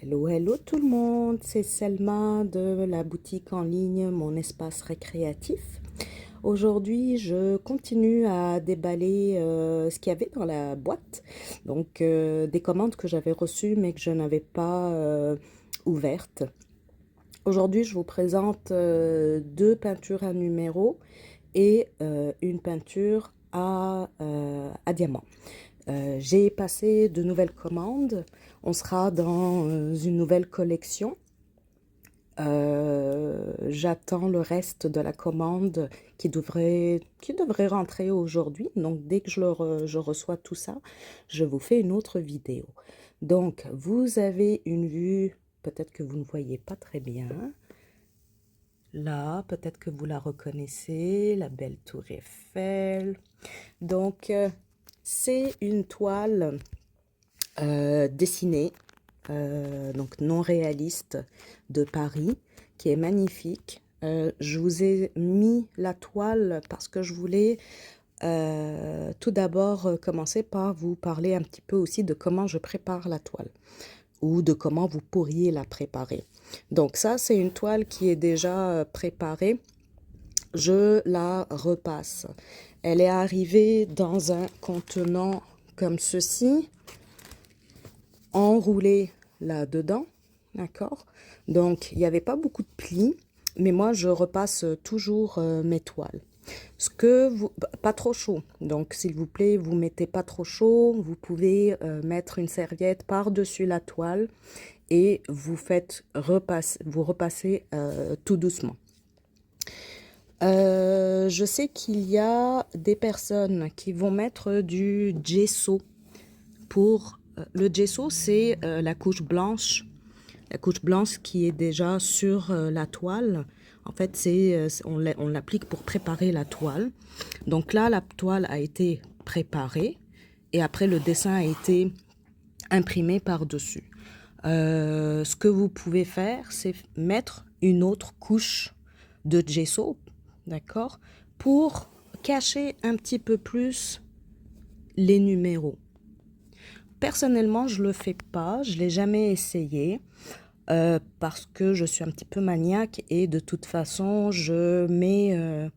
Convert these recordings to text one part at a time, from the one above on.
Hello, hello tout le monde, c'est Selma de la boutique en ligne Mon Espace Récréatif. Aujourd'hui, je continue à déballer ce qu'il y avait dans la boîte. Donc, des commandes que j'avais reçues mais que je n'avais pas ouvertes. Aujourd'hui, je vous présente deux peintures à numéro et une peinture à diamant. J'ai passé de nouvelles commandes. On sera dans une nouvelle collection. J'attends le reste de la commande qui devrait rentrer aujourd'hui. Donc, dès que je reçois tout ça, je vous fais une autre vidéo. Donc, vous avez une vue, peut-être que vous ne voyez pas très bien. Là, peut-être que vous la reconnaissez, la belle tour Eiffel. Donc, c'est une toile dessinée, donc non réaliste, de Paris, qui est magnifique. Je vous ai mis la toile parce que je voulais tout d'abord commencer par vous parler un petit peu aussi de comment je prépare la toile ou de comment vous pourriez la préparer. Donc ça, c'est une toile qui est déjà préparée. Je la repasse. Elle est arrivée dans un contenant comme ceci, enroulé là-dedans, d'accord? Donc, il n'y avait pas beaucoup de plis, mais moi, je repasse toujours mes toiles. Pas trop chaud, donc s'il vous plaît, vous mettez pas trop chaud, vous pouvez mettre une serviette par-dessus la toile et vous repassez tout doucement. Je sais qu'il y a des personnes qui vont mettre du gesso pour... le gesso, c'est la couche blanche qui est déjà sur la toile. En fait, on l'applique pour préparer la toile. Donc là, la toile a été préparée et après, le dessin a été imprimé par-dessus. Ce que vous pouvez faire, c'est mettre une autre couche de gesso, d'accord, pour cacher un petit peu plus les numéros. Personnellement, je ne le fais pas, je ne l'ai jamais essayé parce que je suis un petit peu maniaque et de toute façon, je mets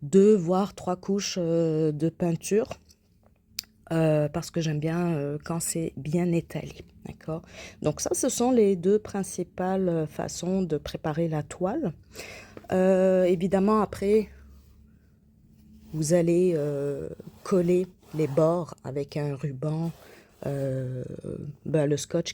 2 voire 3 couches de peinture parce que j'aime bien quand c'est bien étalé, d'accord? Donc ça, ce sont les deux principales façons de préparer la toile. Évidemment, après, vous allez coller les bords avec un ruban, le scotch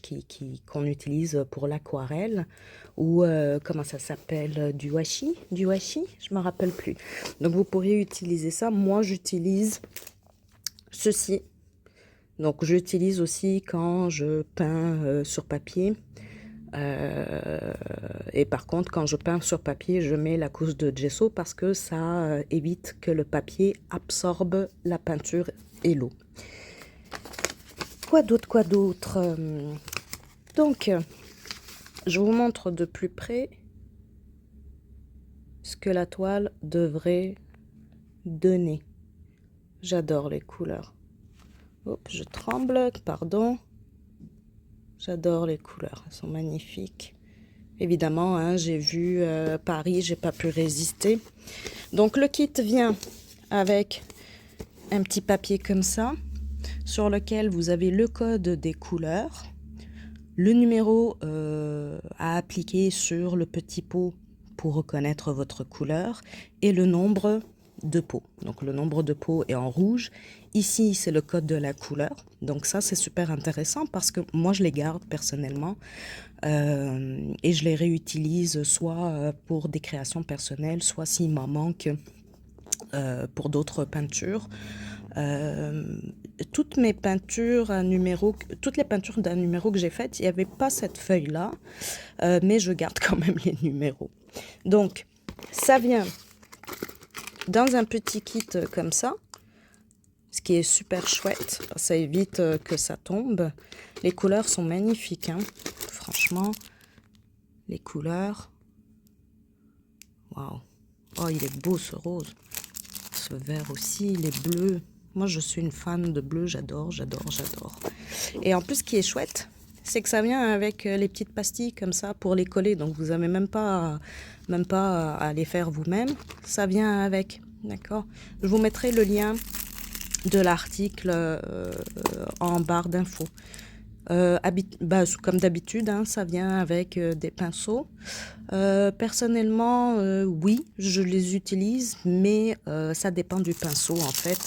qu'on utilise pour l'aquarelle, ou comment ça s'appelle, du washi, je me rappelle plus. Donc vous pourriez utiliser ça. Moi, j'utilise ceci. Donc j'utilise aussi quand je peins sur papier. Et par contre, quand je peins sur papier, je mets la couche de gesso parce que ça évite que le papier absorbe la peinture et l'eau. Quoi d'autre? Donc, je vous montre de plus près ce que la toile devrait donner. J'adore les couleurs. Hop, je tremble, pardon. J'adore les couleurs, elles sont magnifiques. Évidemment, hein, j'ai vu Paris, j'ai pas pu résister. Donc le kit vient avec un petit papier comme ça, sur lequel vous avez le code des couleurs, le numéro à appliquer sur le petit pot pour reconnaître votre couleur et le nombre de pots. Donc le nombre de pots est en rouge. Ici, c'est le code de la couleur. Donc ça, c'est super intéressant parce que moi, je les garde personnellement et je les réutilise soit pour des créations personnelles, soit s'il m'en manque pour d'autres peintures. Toutes les peintures d'un numéro que j'ai faites, il n'y avait pas cette feuille-là, mais je garde quand même les numéros. Donc, ça vient dans un petit kit comme ça, ce qui est super chouette, ça évite que ça tombe. Les couleurs sont magnifiques, hein. Franchement, les couleurs, waouh! Oh, il est beau ce rose, ce vert aussi, les bleus. Moi, je suis une fan de bleu, j'adore. Et en plus, ce qui est chouette, c'est que ça vient avec les petites pastilles comme ça pour les coller. Donc vous n'avez même pas à les faire vous-même. Ça vient avec, d'accord? Je vous mettrai le lien de l'article en barre d'infos. Comme d'habitude, hein, ça vient avec des pinceaux. Personnellement, oui, je les utilise, mais ça dépend du pinceau en fait.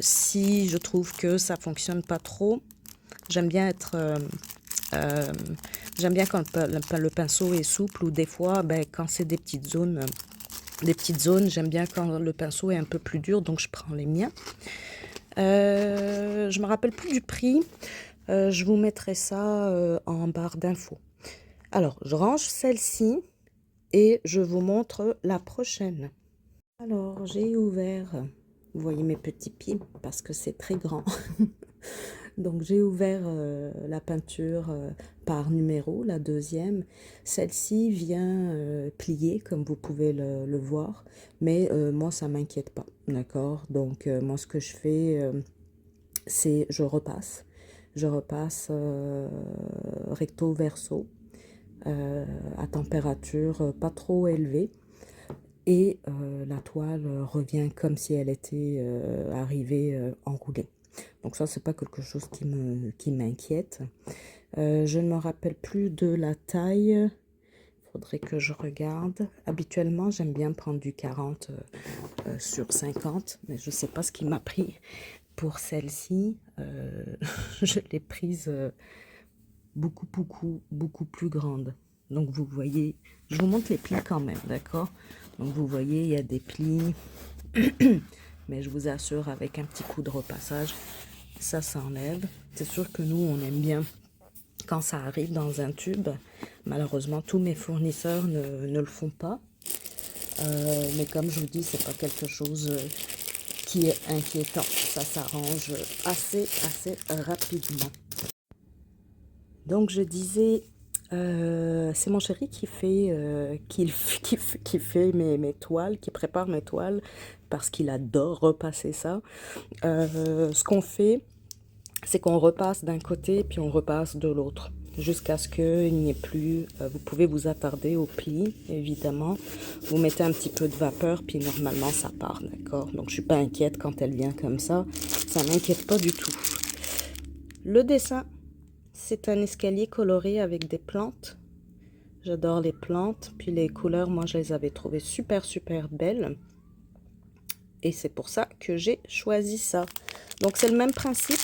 Si je trouve que ça fonctionne pas trop, j'aime bien euh, j'aime bien quand le pinceau est souple, ou des fois, ben, quand c'est des petites zones, j'aime bien quand le pinceau est un peu plus dur, donc je prends les miens. Je me rappelle plus du prix. Je vous mettrai ça en barre d'infos. Alors, je range celle-ci et je vous montre la prochaine. Alors, j'ai ouvert, vous voyez mes petits pieds parce que c'est très grand. Donc, j'ai ouvert la peinture par numéro, la deuxième. Celle-ci vient pliée, comme vous pouvez le voir, mais moi, ça m'inquiète pas, d'accord? Donc, moi, ce que je fais, c'est je repasse. Je repasse recto verso à température pas trop élevée. Et la toile revient comme si elle était arrivée enroulée. Donc ça, c'est pas quelque chose qui m'inquiète. Je ne me rappelle plus de la taille. Il faudrait que je regarde. Habituellement, j'aime bien prendre du 40 sur 50, mais je ne sais pas ce qui m'a pris pour celle-ci. Je l'ai prise beaucoup plus grande. Donc vous voyez, je vous montre les plis quand même, d'accord? Donc vous voyez, il y a des plis, mais je vous assure, avec un petit coup de repassage, ça s'enlève. C'est sûr que nous, on aime bien quand ça arrive dans un tube. Malheureusement, tous mes fournisseurs ne le font pas. Mais comme je vous dis, c'est pas quelque chose qui est inquiétant. Ça s'arrange assez rapidement. Donc je disais, c'est mon chéri qui fait, qui fait mes toiles, qui prépare mes toiles, parce qu'il adore repasser ça. Ce qu'on fait, c'est qu'on repasse d'un côté, puis on repasse de l'autre, jusqu'à ce qu'il n'y ait plus. Vous pouvez vous attarder au pli, évidemment. Vous mettez un petit peu de vapeur, puis normalement ça part, d'accord? Donc je suis pas inquiète quand elle vient comme ça m'inquiète pas du tout. Le dessin, c'est un escalier coloré avec des plantes. J'adore les plantes. Puis les couleurs, moi, je les avais trouvées super belles. Et c'est pour ça que j'ai choisi ça. Donc, c'est le même principe.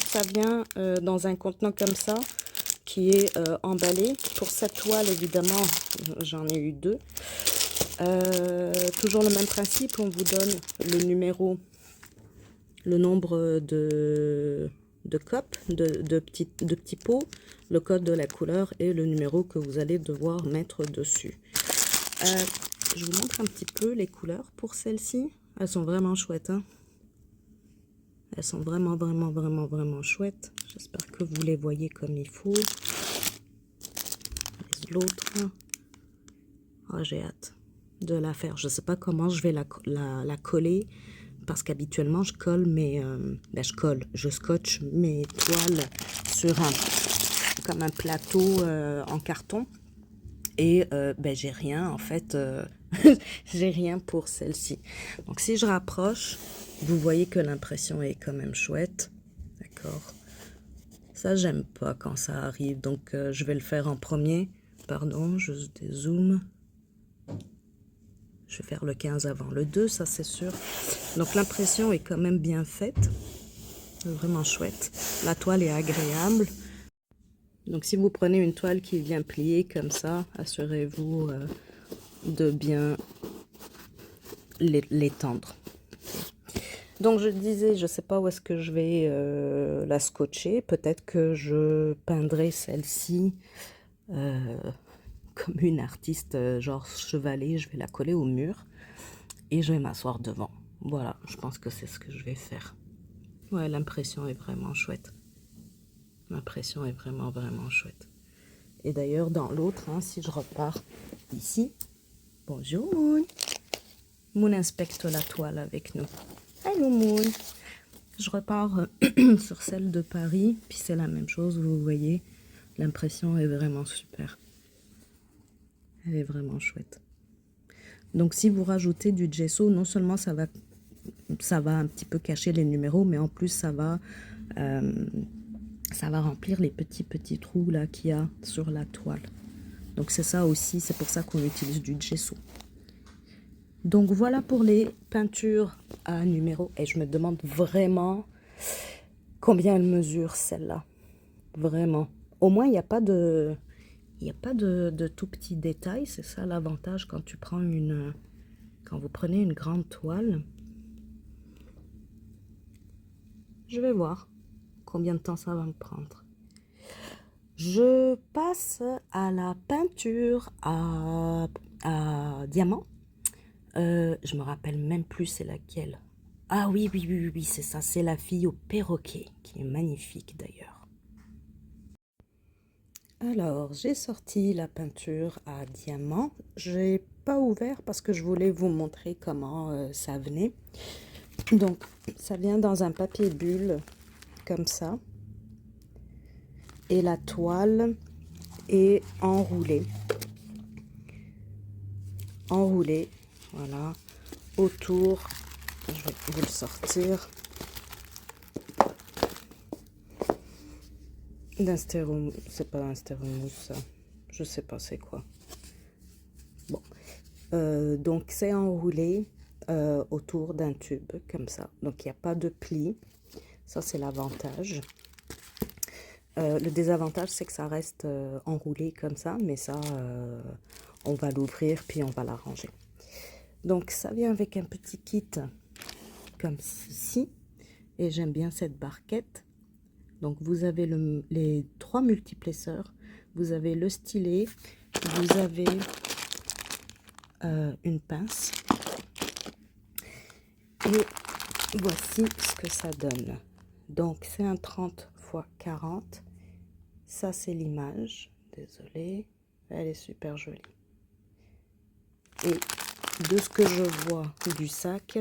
Ça vient dans un contenant comme ça, qui est emballé. Pour cette toile, évidemment, j'en ai eu deux. Toujours le même principe. On vous donne le numéro, le nombre de copes, de petits pots, le code de la couleur et le numéro que vous allez devoir mettre dessus. Je vous montre un petit peu les couleurs pour celles-ci. Elles sont vraiment chouettes, hein. Elles sont vraiment chouettes. J'espère que vous les voyez comme il faut. L'autre, oh, j'ai hâte de la faire. Je ne sais pas comment je vais la coller, parce qu'habituellement je colle je scotche mes toiles sur comme un plateau en carton, et j'ai rien en fait. J'ai rien pour celle-ci. Donc si je rapproche, vous voyez que l'impression est quand même chouette, d'accord? Ça, j'aime pas quand ça arrive, donc je vais le faire en premier. Pardon, je dézoome. Je vais faire le 15 avant le 2, ça c'est sûr. Donc l'impression est quand même bien faite. Vraiment chouette. La toile est agréable. Donc si vous prenez une toile qui vient plier comme ça, assurez-vous de bien l'étendre. Donc je disais, je sais pas où est-ce que je vais la scotcher. Peut-être que je peindrai celle-ci comme une artiste genre chevalet. Je vais la coller au mur et je vais m'asseoir devant. Voilà, je pense que c'est ce que je vais faire. Ouais, l'impression est vraiment chouette. L'impression est vraiment chouette. Et d'ailleurs, dans l'autre, hein, si je repars ici, bonjour Moon. Moon inspecte la toile avec nous. Hello Moon. Je repars sur celle de Paris, puis c'est la même chose, vous voyez. L'impression est vraiment super. Elle est vraiment chouette. Donc si vous rajoutez du gesso, non seulement ça va un petit peu cacher les numéros, mais en plus ça va remplir les petits trous là qu'il y a sur la toile. Donc c'est ça aussi, c'est pour ça qu'on utilise du gesso. Donc voilà pour les peintures à numéros. Et je me demande vraiment combien elle mesure celle-là. Vraiment. Au moins il n'y a pas de tout petits détails. C'est ça l'avantage quand vous prenez une grande toile. Je vais voir combien de temps ça va me prendre. Je passe à la peinture à diamant. Je me rappelle même plus c'est laquelle. Ah oui, c'est ça. C'est la fille au perroquet, qui est magnifique d'ailleurs. Alors, j'ai sorti la peinture à diamant. Je n'ai pas ouvert parce que je voulais vous montrer comment ça venait. Donc, ça vient dans un papier bulle, comme ça. Et la toile est enroulée. Enroulée, voilà, autour. Je vais vous le sortir. D'un stéromousse, c'est pas un stéromousse, ça. Je sais pas c'est quoi. Bon, donc c'est enroulé autour d'un tube comme ça. Donc il n'y a pas de pli. Ça c'est l'avantage. Le désavantage c'est que ça reste enroulé comme ça, mais ça on va l'ouvrir puis on va l'arranger. Donc ça vient avec un petit kit comme ceci et j'aime bien cette barquette. Donc vous avez les 3 multiplesseurs, vous avez le stylet, vous avez une pince et voici ce que ça donne. Donc c'est un 30 x 40, ça c'est l'image, désolée, elle est super jolie. Et de ce que je vois du sac,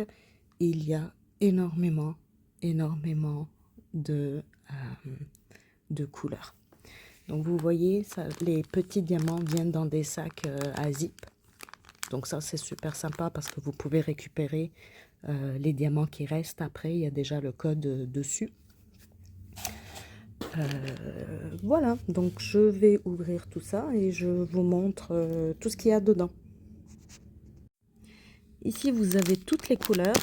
il y a énormément de couleurs. Donc vous voyez, ça, les petits diamants viennent dans des sacs à zip. Donc ça c'est super sympa parce que vous pouvez récupérer les diamants qui restent. Après il y a déjà le code dessus. Voilà, donc je vais ouvrir tout ça et je vous montre tout ce qu'il y a dedans. Ici vous avez toutes les couleurs.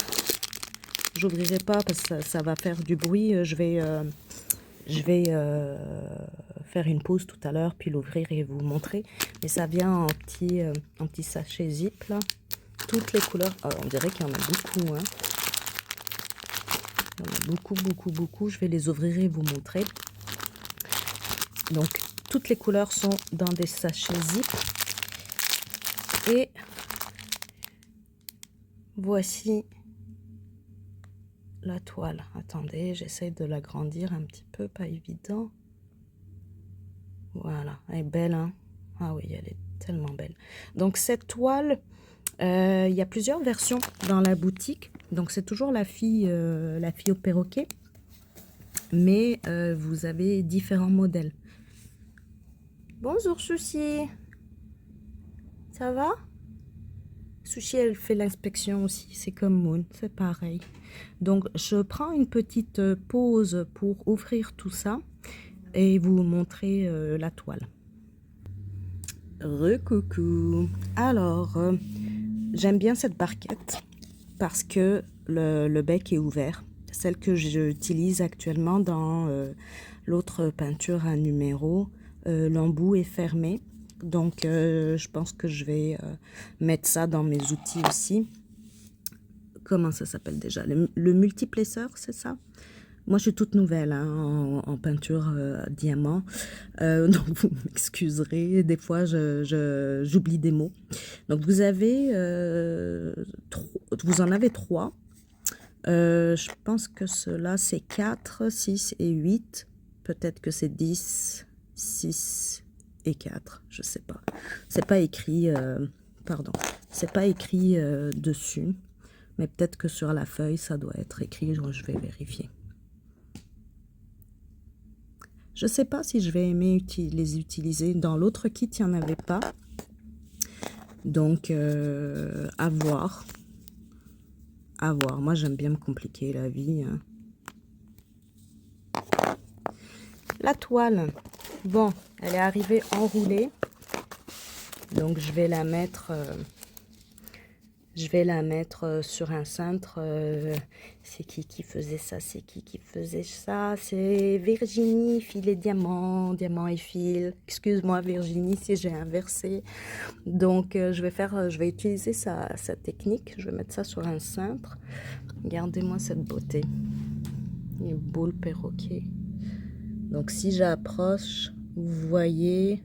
J'ouvrirai pas parce que ça va faire du bruit. Je vais faire une pause tout à l'heure, puis l'ouvrir et vous montrer. Mais ça vient en petit sachet zip là. Toutes les couleurs. Oh, on dirait qu'il y en a beaucoup. Hein. Il y en a beaucoup. Je vais les ouvrir et vous montrer. Donc, toutes les couleurs sont dans des sachets zip. Et voici la toile. Attendez, j'essaie de l'agrandir un petit peu, pas évident. Voilà, elle est belle, hein? Ah oui, elle est tellement belle. Donc cette toile, il y a plusieurs versions dans la boutique. Donc c'est toujours la fille au perroquet. Mais vous avez différents modèles. Bonjour Sushi. Ça va? Sushi, elle fait l'inspection aussi. C'est comme Moon, c'est pareil. Donc je prends une petite pause pour ouvrir tout ça et vous montrer la toile. Recoucou. Alors, j'aime bien cette barquette parce que le bec est ouvert. Celle que j'utilise actuellement dans l'autre peinture à numéro, l'embout est fermé. Donc, je pense que je vais mettre ça dans mes outils aussi. Comment ça s'appelle déjà? Le multiplesseur, c'est ça? Moi, je suis toute nouvelle hein, en peinture diamant, donc vous m'excuserez, des fois j'oublie des mots. Donc vous avez, vous en avez 3. Je pense que cela c'est 4, 6 et 8. Peut-être que c'est 10, 6 et 4, je sais pas. C'est pas écrit, pardon, c'est pas écrit dessus, mais peut-être que sur la feuille ça doit être écrit, je vais vérifier. Je sais pas si je vais aimer les utiliser. Dans l'autre kit, il n'y en avait pas. Donc, à voir. À voir. Moi, j'aime bien me compliquer la vie. Hein. La toile. Bon, elle est arrivée enroulée. Donc, je vais la mettre... sur un cintre. C'est qui faisait ça? C'est qui faisait ça? C'est Virginie, fil et diamant, diamant et fil. Excuse-moi Virginie si j'ai inversé. Donc je vais utiliser sa technique. Je vais mettre ça sur un cintre. Regardez-moi cette beauté. Il est beau le perroquet. Donc si j'approche, vous voyez...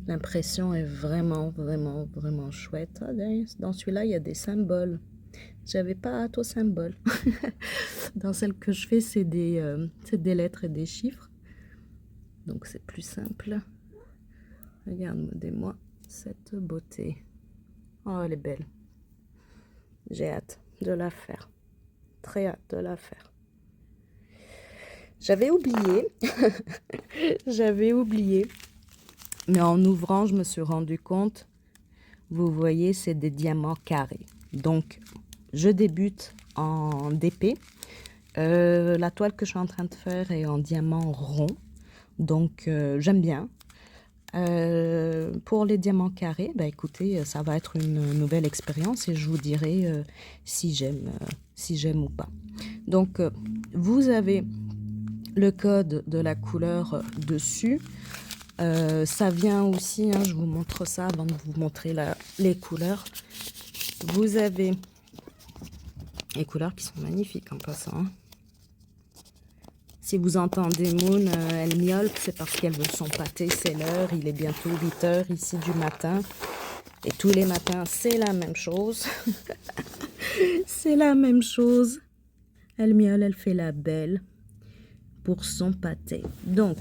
L'impression est vraiment, vraiment, vraiment chouette. Ah, dans celui-là, il y a des symboles. J'avais pas hâte aux symboles. Dans celle que je fais, c'est des lettres et des chiffres. Donc, c'est plus simple. Regardez-moi cette beauté. Oh, elle est belle. J'ai hâte de la faire. Très hâte de la faire. J'avais oublié. J'avais oublié. Mais en ouvrant, je me suis rendu compte, vous voyez, c'est des diamants carrés. Donc, je débute en DP. La toile que je suis en train de faire est en diamant rond. Donc, j'aime bien. Pour les diamants carrés, bah, écoutez, ça va être une nouvelle expérience et je vous dirai si j'aime ou pas. Donc, vous avez le code de la couleur dessus. Ça vient aussi, hein, je vous montre ça avant de vous montrer les couleurs. Vous avez les couleurs qui sont magnifiques en passant. Hein. Si vous entendez Moon, elle miaule, c'est parce qu'elle veut son pâté, c'est l'heure. Il est bientôt 8 h ici du matin. Et tous les matins, c'est la même chose. C'est la même chose. Elle miaule, elle fait la belle. Pour son pâté. Donc,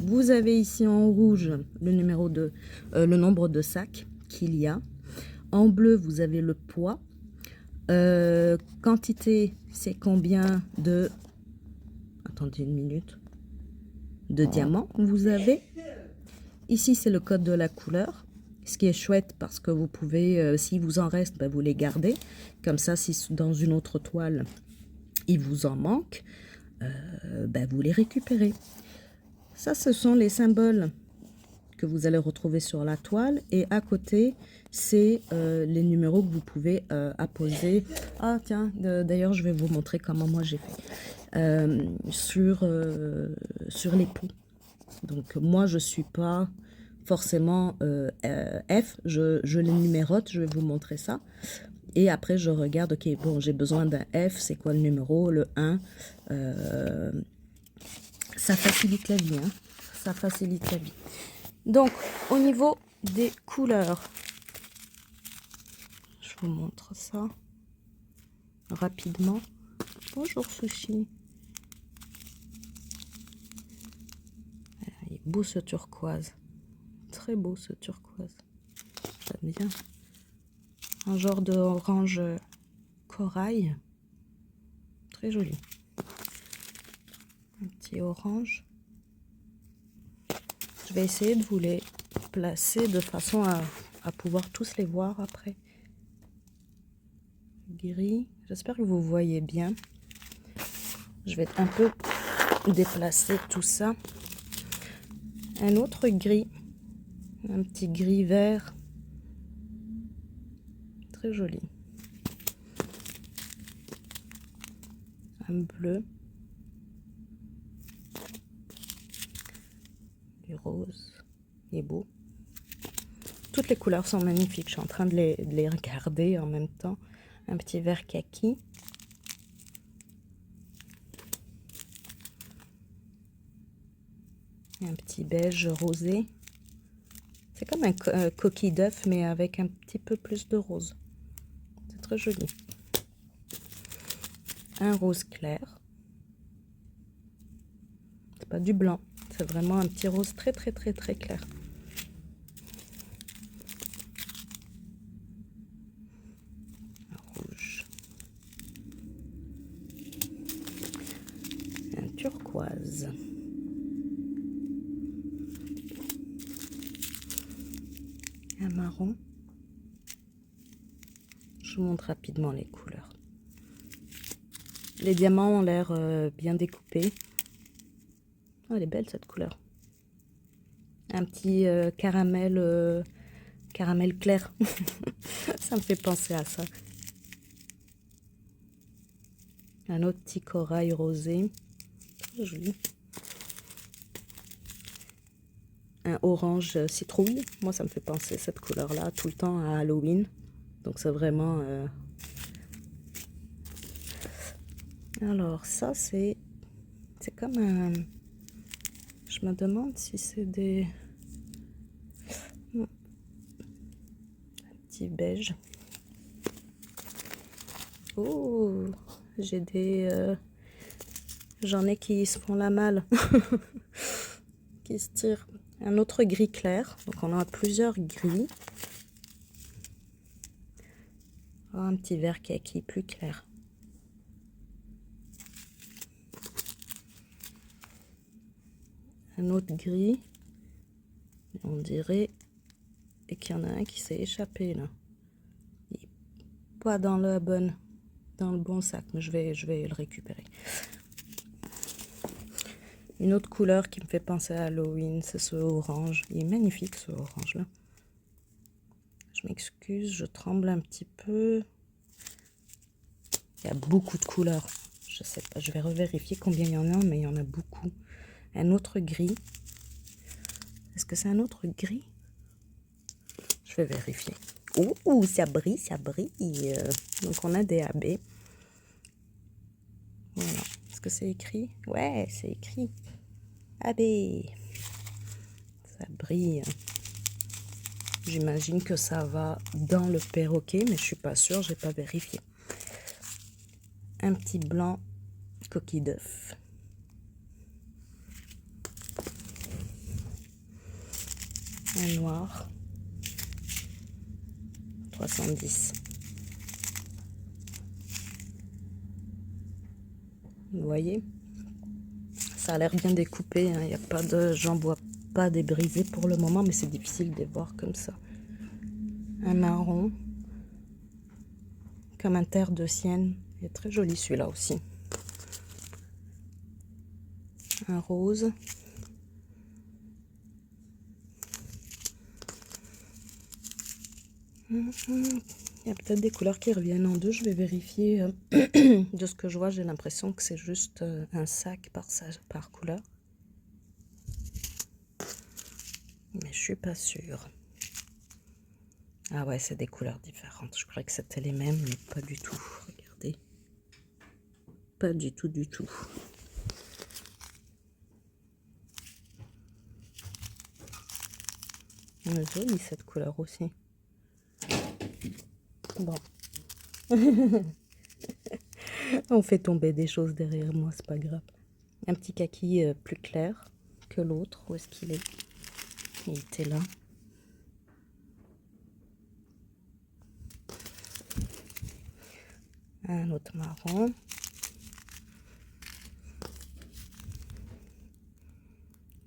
vous avez ici en rouge le numéro de le nombre de sacs qu'il y a. En bleu, vous avez le poids. Quantité, c'est combien de... Attendez une minute. De diamants vous avez. Ici, c'est le code de la couleur. Ce qui est chouette parce que vous pouvez, s'il vous en reste, ben, vous les gardez. Comme ça, si dans une autre toile, il vous en manque, ben, vous les récupérez. Ça, ce sont les symboles que vous allez retrouver sur la toile. Et à côté, c'est les numéros que vous pouvez apposer. Ah, tiens, d'ailleurs, je vais vous montrer comment moi j'ai fait. Sur l'époux. Donc, moi, je ne suis pas forcément F. Je les numérote. Je vais vous montrer ça. Et après, je regarde, ok, bon, j'ai besoin d'un F, c'est quoi le numéro, le 1. Ça facilite la vie, hein. Ça facilite la vie. Donc, au niveau des couleurs, je vous montre ça rapidement. Bonjour, Sushi. Il est beau ce turquoise. Très beau ce turquoise. J'aime bien. Un genre de orange corail. Très joli. Un petit orange. Je vais essayer de vous les placer de façon à pouvoir tous les voir après. Gris. J'espère que vous voyez bien. Je vais un peu déplacer tout ça. Un autre gris. Un petit gris vert. Très joli. Un bleu. Du rose. Il est beau. Toutes les couleurs sont magnifiques. Je suis en train de les regarder en même temps. Un petit vert kaki. Un petit beige rosé. C'est comme un coquille d'œuf, mais avec un petit peu plus de rose. C'est très joli. Un rose clair. C'est pas du blanc. C'est vraiment un petit rose très, très, très, très clair. Un rouge. Un turquoise. Un marron. Je vous montre rapidement les couleurs. Les diamants ont l'air bien découpés. Oh, elle est belle cette couleur. Un petit caramel, caramel clair. Ça me fait penser à ça. Un autre petit corail rosé. Très joli. Un orange citrouille. Moi, ça me fait penser cette couleur-là tout le temps à Halloween. Donc, c'est vraiment... Alors, ça, c'est comme un... Je me demande si c'est des... Un petit beige. Oh, j'ai des... J'en ai qui se font la malle. Qui se tirent. Un autre gris clair. Donc, on a plusieurs gris. Oh, un petit vert kaki plus clair. Un autre gris. On dirait qu'il y en a un qui s'est échappé là. Il n'est pas dans le bon sac, mais je vais le récupérer. Une autre couleur qui me fait penser à Halloween, c'est ce orange. Il est magnifique ce orange là. Je m'excuse, je tremble un petit peu. Il y a beaucoup de couleurs. Je sais pas, je vais revérifier combien il y en a, mais il y en a beaucoup. Un autre gris. Est-ce que c'est un autre gris? Je vais vérifier. Ouh, ça brille, ça brille. Donc, on a des AB. Voilà. Est-ce que c'est écrit? Ouais, c'est écrit. AB. Ça brille. J'imagine que ça va dans le perroquet, mais je suis pas sûre, j'ai pas vérifié. Un petit blanc coquille d'œuf. Un noir. 310. Vous voyez, ça a l'air bien découpé, hein. Il y a pas de, j'en vois pas des brisés pour le moment, mais c'est difficile de les voir comme ça. Un marron, comme un terre de sienne. Il est très joli celui-là aussi. Un rose. Il y a peut-être des couleurs qui reviennent en deux. Je vais vérifier. De ce que je vois, j'ai l'impression que c'est juste un sac par couleur. Mais je suis pas sûre. Ah ouais, c'est des couleurs différentes. Je croyais que c'était les mêmes, mais pas du tout. Regardez. Pas du tout, du tout. Elle est jolie cette couleur aussi. Bon. On fait tomber des choses derrière moi, c'est pas grave. Un petit kaki plus clair que l'autre. Où est-ce qu'il est? Il était là. Un autre marron.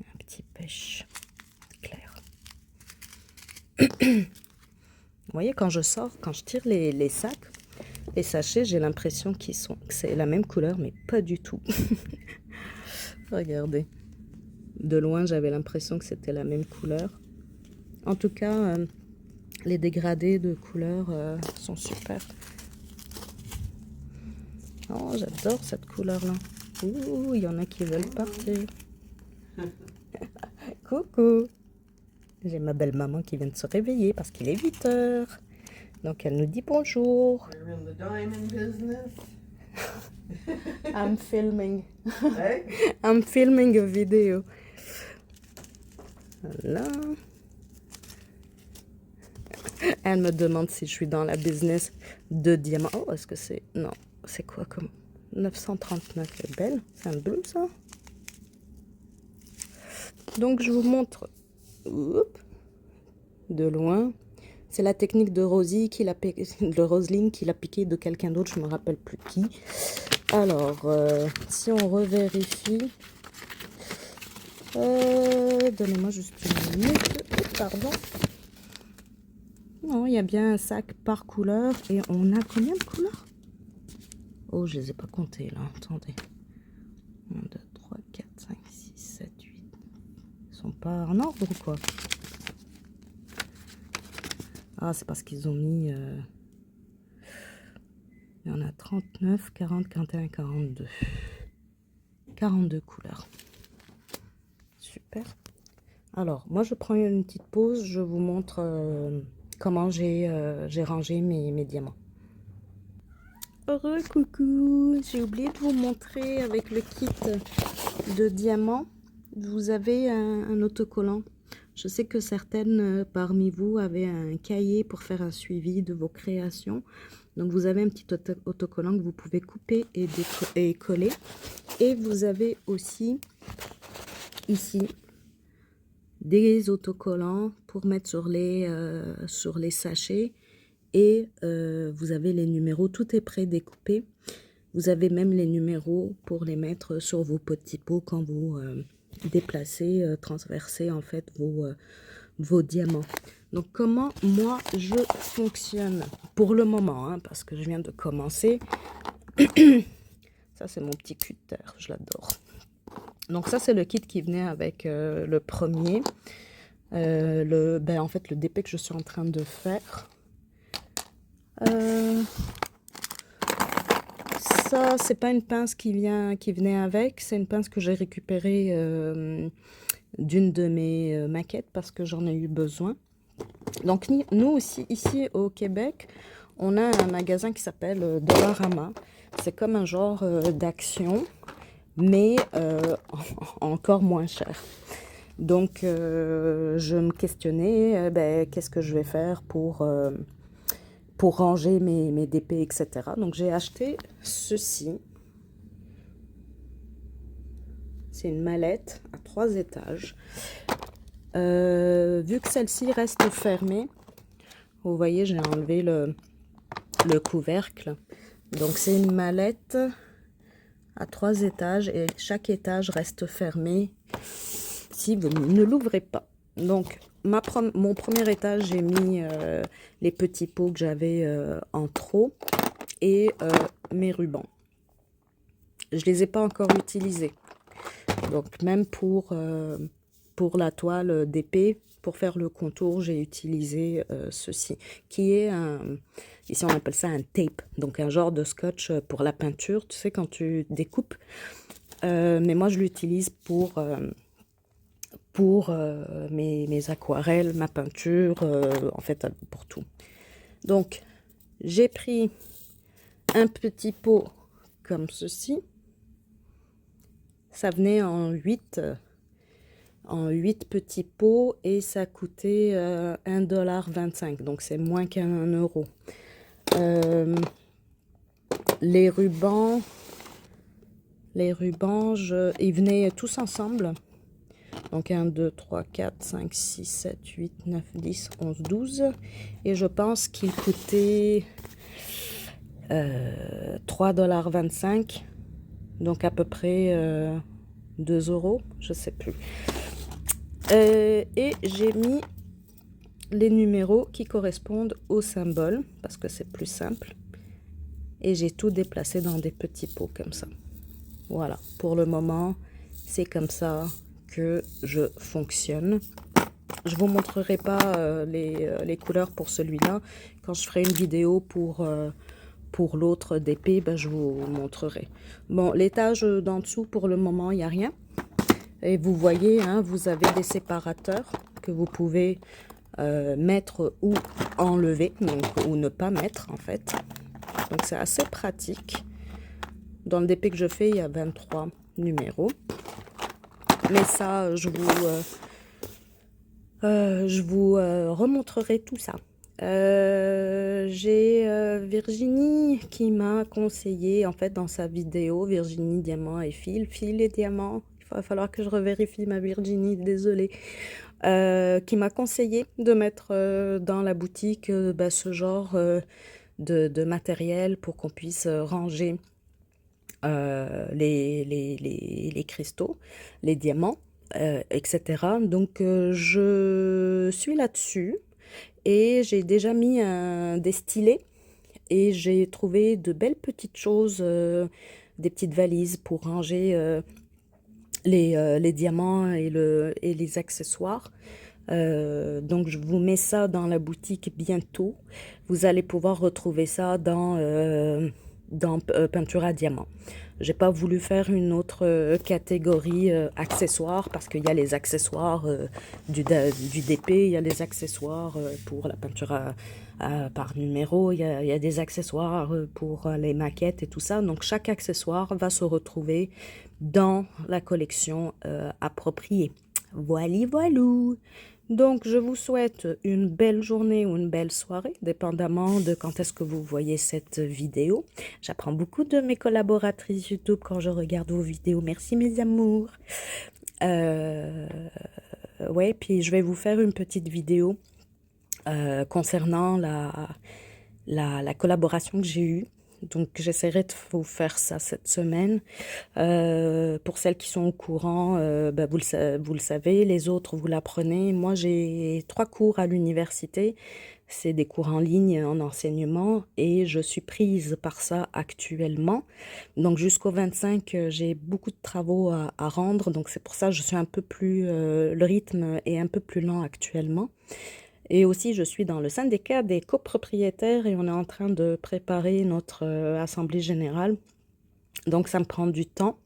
Un petit pêche clair. Vous voyez, quand je sors, quand je tire les sacs, les sachets, j'ai l'impression que c'est la même couleur, mais pas du tout. Regardez. De loin, j'avais l'impression que c'était la même couleur. En tout cas, les dégradés de couleurs sont super. Oh, j'adore cette couleur-là. Ouh, il y en a qui veulent partir. Coucou. J'ai ma belle maman qui vient de se réveiller parce qu'il est 8 heures. Donc elle nous dit bonjour. You're in the diamond business. I'm filming. Hey? I'm filming a video. Voilà. Elle me demande si je suis dans la business de diamants. Oh, est-ce que c'est... Non, c'est quoi comme... 939, elle est belle. C'est un bleu, ça. Donc, je vous montre... Oups, de loin. C'est la technique de Rosie, de Roselyne, qui l'a piqué de quelqu'un d'autre. Je ne me rappelle plus qui. Alors, si on revérifie... Donnez-moi juste une minute. Pardon. non, il y a bien un sac par couleur. Et on a combien de couleurs? Oh, je les ai pas comptées là, attendez. 1, 2, 3, 4, 5, 6, 7, 8. Ils sont pas en ordre ou quoi? Ah, c'est parce qu'ils ont mis... Il y en a 39, 40, 41, 42. 42 couleurs. Super. Alors, moi, je prends une petite pause. Je vous montre comment j'ai rangé mes diamants. Heureux coucou. J'ai oublié de vous montrer avec le kit de diamants. Vous avez un autocollant. Je sais que certaines parmi vous avaient un cahier pour faire un suivi de vos créations. Donc, vous avez un petit autocollant que vous pouvez couper et coller. Et vous avez aussi ici des autocollants pour mettre sur les sachets. Et vous avez les numéros, tout est pré-découpé. Vous avez même les numéros pour les mettre sur vos petits pots quand vous déplacez, transversez en fait vos diamants. Donc comment moi je fonctionne pour le moment, hein, parce que je viens de commencer. Ça c'est mon petit cutter, je l'adore. Donc ça c'est le kit qui venait avec le premier. En fait le DP que je suis en train de faire. Ça c'est pas une pince qui venait avec, c'est une pince que j'ai récupérée d'une de mes maquettes parce que j'en ai eu besoin. Donc nous aussi ici au Québec, on a un magasin qui s'appelle Dollarama. C'est comme un genre d'Action, mais encore moins cher. Donc je me questionnais, qu'est-ce que je vais faire pour ranger mes DP, etc. Donc j'ai acheté ceci. C'est une mallette à 3 étages. Vu que celle-ci reste fermée, vous voyez, j'ai enlevé le couvercle. Donc c'est une mallette à 3 étages et chaque étage reste fermé si vous ne l'ouvrez pas. Donc mon premier étage, j'ai mis les petits pots que j'avais en trop et mes rubans. Je les ai pas encore utilisés. Donc même pour la toile d'épée, pour faire le contour, j'ai utilisé ceci, qui est ici on appelle ça un tape, donc un genre de scotch pour la peinture, tu sais, quand tu découpes. Mais moi je l'utilise pour mes aquarelles, ma peinture, en fait pour tout. Donc j'ai pris un petit pot comme ceci. Ça venait en 8 petits pots et ça coûtait 1,25 $. Donc c'est moins qu'un euro. Les rubans, ils venaient tous ensemble. Donc 1, 2, 3, 4, 5, 6, 7, 8, 9, 10, 11, 12. Et je pense qu'ils coûtaient 3,25 $. Donc à peu près 2 €, je sais plus. Et j'ai mis les numéros qui correspondent au symbole, parce que c'est plus simple. Et j'ai tout déplacé dans des petits pots comme ça. Voilà, pour le moment, c'est comme ça que je fonctionne. Je vous montrerai pas les couleurs pour celui-là. Quand je ferai une vidéo pour l'autre DP, je vous montrerai. Bon, l'étage d'en dessous, pour le moment, il n'y a rien. Et vous voyez, hein, vous avez des séparateurs que vous pouvez mettre ou enlever, donc, ou ne pas mettre en fait. Donc c'est assez pratique. Dans le DP que je fais, il y a 23 numéros. Mais ça, je vous remontrerai tout ça. J'ai Virginie qui m'a conseillé, en fait, dans sa vidéo, Virginie Diamant et Fil et Diamant. Il va falloir que je revérifie ma Virginie, désolée. Qui m'a conseillé de mettre dans la boutique ce genre de matériel pour qu'on puisse ranger les cristaux, les diamants, etc. Donc je suis là-dessus. Et j'ai déjà mis des stylets et j'ai trouvé de belles petites choses, des petites valises pour ranger les diamants et les accessoires. Donc je vous mets ça dans la boutique bientôt. Vous allez pouvoir retrouver ça dans peinture à diamant. J'ai pas voulu faire une autre catégorie accessoires parce qu'il y a les accessoires du DP, il y a les accessoires pour la peinture par numéro, il y a des accessoires pour les maquettes et tout ça. Donc chaque accessoire va se retrouver dans la collection appropriée. Voili voilou. Donc, je vous souhaite une belle journée ou une belle soirée, dépendamment de quand est-ce que vous voyez cette vidéo. J'apprends beaucoup de mes collaboratrices YouTube quand je regarde vos vidéos. Merci mes amours. Ouais, puis je vais vous faire une petite vidéo concernant la collaboration que j'ai eue. Donc, j'essaierai de vous faire ça cette semaine. Pour celles qui sont au courant, vous le savez, les autres, vous l'apprenez. Moi, j'ai 3 cours à l'université. C'est des cours en ligne en enseignement et je suis prise par ça actuellement. Donc, jusqu'au 25, j'ai beaucoup de travaux à rendre. Donc, c'est pour ça que je suis un peu plus... le rythme est un peu plus lent actuellement. Et aussi, je suis dans le syndicat des copropriétaires et on est en train de préparer notre assemblée générale. Donc, ça me prend du temps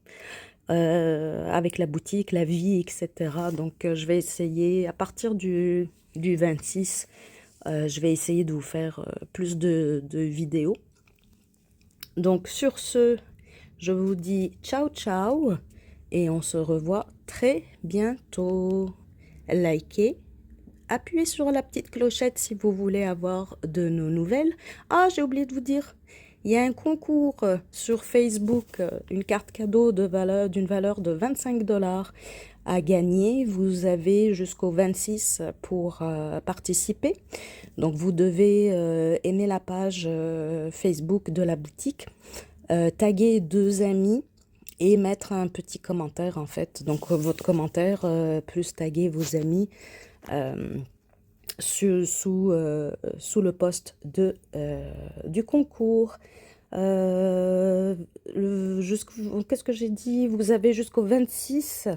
avec la boutique, la vie, etc. Donc, je vais essayer, à partir du 26, je vais essayer de vous faire plus de vidéos. Donc, sur ce, je vous dis ciao, ciao et on se revoit très bientôt. Likez. Appuyez sur la petite clochette si vous voulez avoir de nos nouvelles. Ah, j'ai oublié de vous dire, il y a un concours sur Facebook, une carte cadeau d'une valeur de 25 $ à gagner. Vous avez jusqu'au 26 pour participer. Donc, vous devez aimer la page Facebook de la boutique, taguer 2 amis et mettre un petit commentaire en fait. Donc, votre commentaire plus taguer vos amis sous le post du concours. Qu'est-ce que j'ai dit? Vous avez jusqu'au 26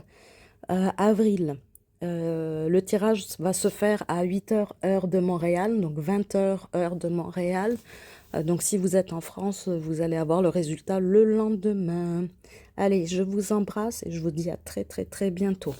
avril. Le tirage va se faire à 8h heure de Montréal, donc 20h heure de Montréal. Donc si vous êtes en France, vous allez avoir le résultat le lendemain. Allez, je vous embrasse et je vous dis à très très très bientôt.